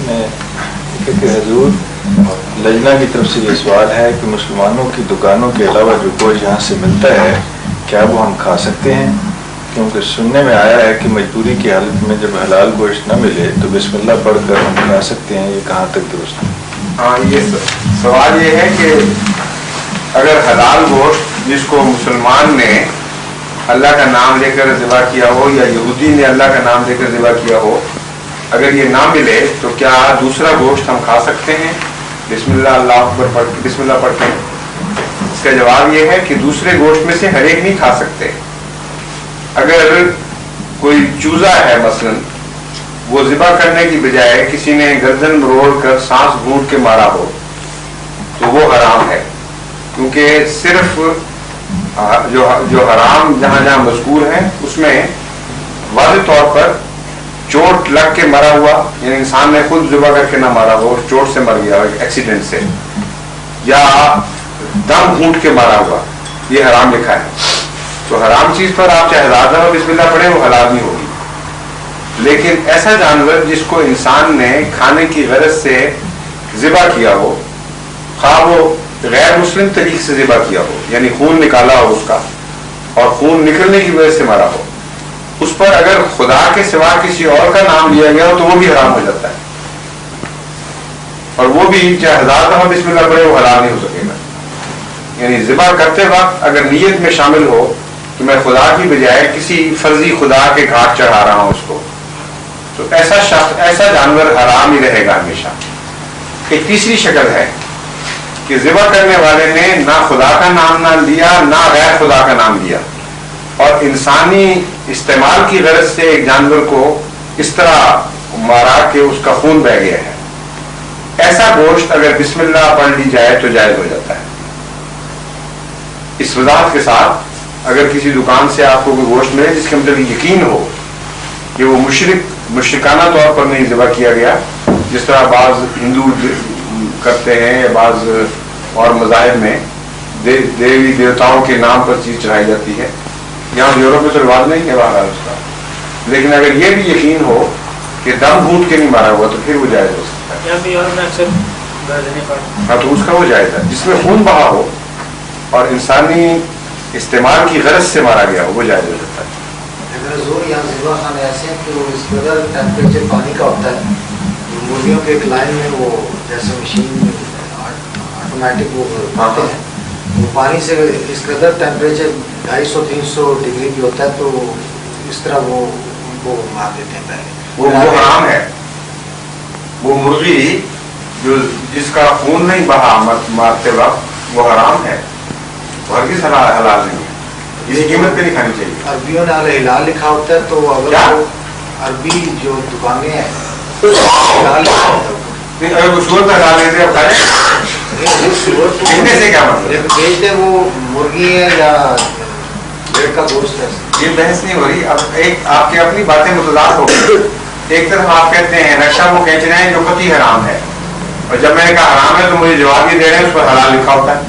میں کہ حضور لجنہ کی طرف سے یہ سوال ہے کہ مسلمانوں کی دکانوں کے علاوہ جو گوشت یہاں سے ملتا ہے کیا وہ ہم کھا سکتے ہیں؟ کیونکہ سننے میں آیا ہے کہ مجبوری کی حالت میں جب حلال گوشت نہ ملے تو بسم اللہ پڑھ کر ہم کھا سکتے ہیں، یہ کہاں تک درست ہے؟ ہاں، یہ سوال یہ ہے کہ اگر حلال گوشت جس کو مسلمان نے اللہ کا نام لے کر ذبح کیا ہو یا یہودی نے اللہ کا نام لے کر ذبح کیا ہو، اگر یہ نہ ملے تو کیا دوسرا گوشت ہم کھا سکتے ہیں بسم اللہ اللہ اکبر پڑھ کے، بسم اللہ پڑھ کے؟ اس کا جواب یہ ہے کہ دوسرے گوشت میں سے ہر ایک نہیں کھا سکتے۔ اگر کوئی چوزا ہے مثلا، وہ ذبح کرنے کی بجائے کسی نے گردن مروڑ کر سانس گھونٹ کے مارا ہو تو وہ حرام ہے، کیونکہ صرف جو حرام جہاں جہاں مذکور ہے اس میں واضح طور پر چوٹ لگ کے مرا ہوا، یعنی انسان نے خود ذبح کر کے نہ مارا ہو، چوٹ سے مر گیا ایکسیڈنٹ سے، یا دم گھونٹ کے مارا ہوا، یہ حرام لکھا ہے۔ تو حرام چیز پر آپ چاہے زیادہ اور بسم اللہ پڑھیں وہ حلال نہیں ہوگی۔ لیکن ایسا جانور جس کو انسان نے کھانے کی غرض سے ذبح کیا ہو، خواہ وہ غیر مسلم طریقے سے ذبح کیا ہو، یعنی خون نکالا ہو اس کا اور خون نکلنے کی وجہ سے مارا ہو، اس پر اگر خدا کے سوا کسی اور کا نام لیا گیا ہو تو وہ بھی حرام ہو جاتا ہے، اور وہ بھی چاہے ہزار دفعہ بسم اللہ پڑھے وہ حلال نہیں ہو سکے گا۔ یعنی ذبح کرتے وقت اگر نیت میں شامل ہو کہ میں خدا کی بجائے کسی فرضی خدا کے گھاٹ چڑھا رہا ہوں اس کو، تو ایسا شخص، ایسا جانور حرام ہی رہے گا ہمیشہ۔ ایک تیسری شکل ہے کہ ذبح کرنے والے نے نہ خدا کا نام نہ لیا نہ غیر خدا کا نام لیا، اور انسانی استعمال کی غرض سے ایک جانور کو اس طرح مارا کہ اس کا خون بہہ گیا ہے۔ ایسا گوشت اگر بسم اللہ پڑھ لی جائے تو جائز ہو جاتا ہے۔ اس وضاحت کے ساتھ اگر کسی دکان سے آپ کو کوئی گوشت ملے جس کے مطلب یقین ہو کہ وہ مشرکانہ طور پر نہیں ذبح کیا گیا، جس طرح بعض ہندو کرتے ہیں یا بعض اور مذاہب میں دیوی دیوتاؤں کے نام پر چیز چڑھائی جاتی ہے، یہاں یورپ میں تو رواج نہیں ہے بہرحال اس کا، لیکن اگر یہ بھی یقین ہو کہ دم گھونٹ کے نہیں مارا ہوا تو پھر وہ جائز ہو سکتا ہے۔ ہاں، تو اس کا وہ جائز ہے جس میں خون بہا ہو اور انسانی استعمال کی غرض سے مارا گیا ہو، وہ جائز ہو جاتا ہے۔ یہاں ذبح خانے ایسے ہیں کہ وہ اس قدر ٹیمپریچر پانی کا ہوتا ہے، مرغیوں کے ایک لائن میں وہ جیسے مشین آٹومیٹک وہ کرتے ہیں، وہ پانی سے اس قدر ٹیمپریچر 250-300 ڈگری بھی ہوتا ہے، تو اس طرح وہ ان کو مار دیتے ہیں پہلے۔ وہ حرام ہے، وہ مرغی جو جس کا خون نہیں بہا مارتے وقت وہ حرام ہے، وہ ہرگز حلال نہیں ہے، اسی قیمت پہ نہیں کھانی چاہیے۔ عربیوں نے حلال لکھا ہوتا ہے، تو اگر عربی جو دکانیں ہیں حلال لکھا ہوتا ہے، اگر وہ سور کا حلال لیتے اب کھائیں کتنے سے کیا مطلب بیچتے وہ مرغی ہے یا بھیڑ کا گوشت ہے، یہ بحث نہیں ہو رہی۔ اب ایک آپ کی اپنی باتیں متضاد ہو گئی۔ ایک طرف آپ کہتے ہیں نقشہ وہ کھینچ رہے ہیں جو قطعی حرام ہے، اور جب میں نے کہا حرام ہے تو مجھے جواب یہ دے رہے ہیں اس پر حلال لکھا ہوتا ہے۔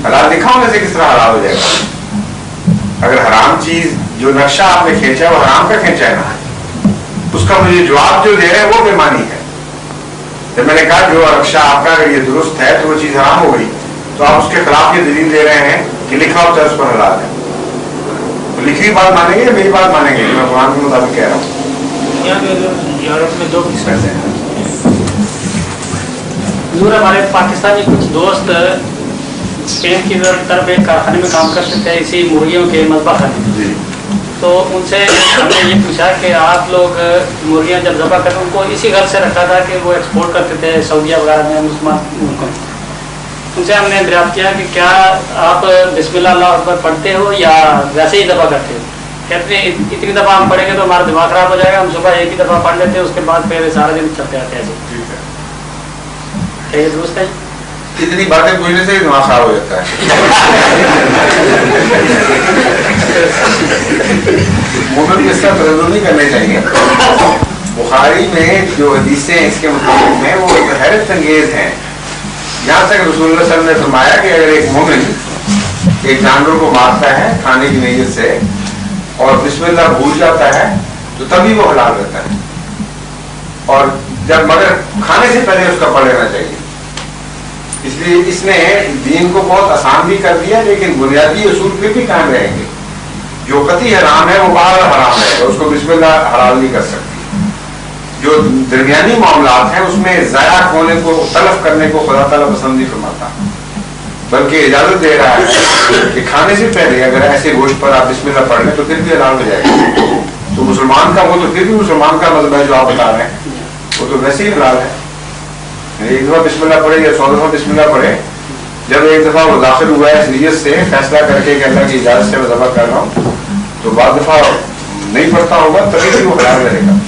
حلال لکھا ہونے سے کس طرح حلال ہو جائے گا؟ اگر حرام چیز جو نقشہ آپ نے کھینچا ہے وہ حرام کا کھینچا ہے نا، اس کا مجھے جواب جو دے رہے ہیں وہ بے معنی ہے۔ جب میں نے کہا جو نقشہ آپ کا اگر یہ درست ہے تو وہ چیز حرام ہو گئی، تو آپ اس کے خلاف یہ دلیل دے رہے ہیں کہ لکھا ہوتا ہے اس پر حلال ہے، تو لکھی ہوئی بات مانیں گے یا میری بات مانیں گے؟ میں قرآن کے مطابق کہہ رہا ہوں۔ یورپ میں 2 قسم سے ہیں حضور، ہمارے پاکستانی کچھ دوست اسپین کی طرف ایک کارخانے میں کام کرتے تھے، اسی مرغیوں کے مذبح خانے میں، تو ان سے ہم نے یہ پوچھا کہ آپ لوگ مرغیاں جب ذبح کرتے ان کو اسی گھر سے رکھا تھا کہ وہ ایکسپورٹ کرتے تھے سعودیہ وغیرہ میں مسلمان ملکوں میں، ان سے ہم نے دریافت کیا کہ کیا آپ بسم اللہ اللہ اکبر پڑھتے ہو یا ویسے ہی ذبح کرتے ہو؟ کہتے ہیں اتنی دفعہ ہم پڑھیں گے تو ہمارا دماغ خراب ہو جائے گا، ہم صبح ایک ہی دفعہ پڑھ لیتے ہیں، اس کے بعد پھر سارا دن چلتے آتے ہیں ایسے۔ کیا یہ درست ہے؟ اتنی باتیں پوچھنے سے دماغ خراب ہو جاتا ہے۔ مومن اس کا تجربہ نہیں کرنا چاہیے۔ بخاری میں جو حدیثیں اس کے متعلق ہیں وہ حیرت انگیز ہیں۔ یہاں تک رسول اللہ صلی اللہ علیہ وسلم نے فرمایا کہ اگر ایک مومن ایک جانور کو مارتا ہے کھانے کی نیت سے اور بسم اللہ بھول جاتا ہے تو تبھی وہ حلال رہتا ہے، اور جب مگر کھانے سے پہلے اس کا پڑھ لینا چاہیے. اس لیے اس نے دین کو بہت آسان بھی کر دیا, لیکن بنیادی اصول پھر بھی قائم رہیں گے. جو قطعی حرام ہے وہ باہر حرام ہے, اس کو بسم اللہ حلال نہیں کر سکتی. جو درمیانی معاملات ہیں اس میں ضائع ہونے کو تلف کرنے کو خدا تعالیٰ پسند نہیں فرماتا, بلکہ اجازت دے رہا ہے کہ کھانے سے پہلے اگر ایسے گوشت پر آپ بسم اللہ پڑھ لیں تو پھر بھی حلال ہو جائے گا. تو مسلمان کا وہ تو پھر بھی مسلمان کا مذہب ہے جو آپ بتا رہے ہیں, وہ تو ویسے ہی حلال ہے. ایک دفعہ بسم اللہ پڑھے یا 100 دفعہ بسم اللہ پڑھے, جب ایک دفعہ وہ داخل ہوا ہے اس نیت سے فیصلہ کر کے کہ اللہ کی اجازت سے میں ذبح کر رہا ہوں, تو بعض دفعہ نہیں پڑھتا ہوگا تبھی بھی وہ حلال رہے گا.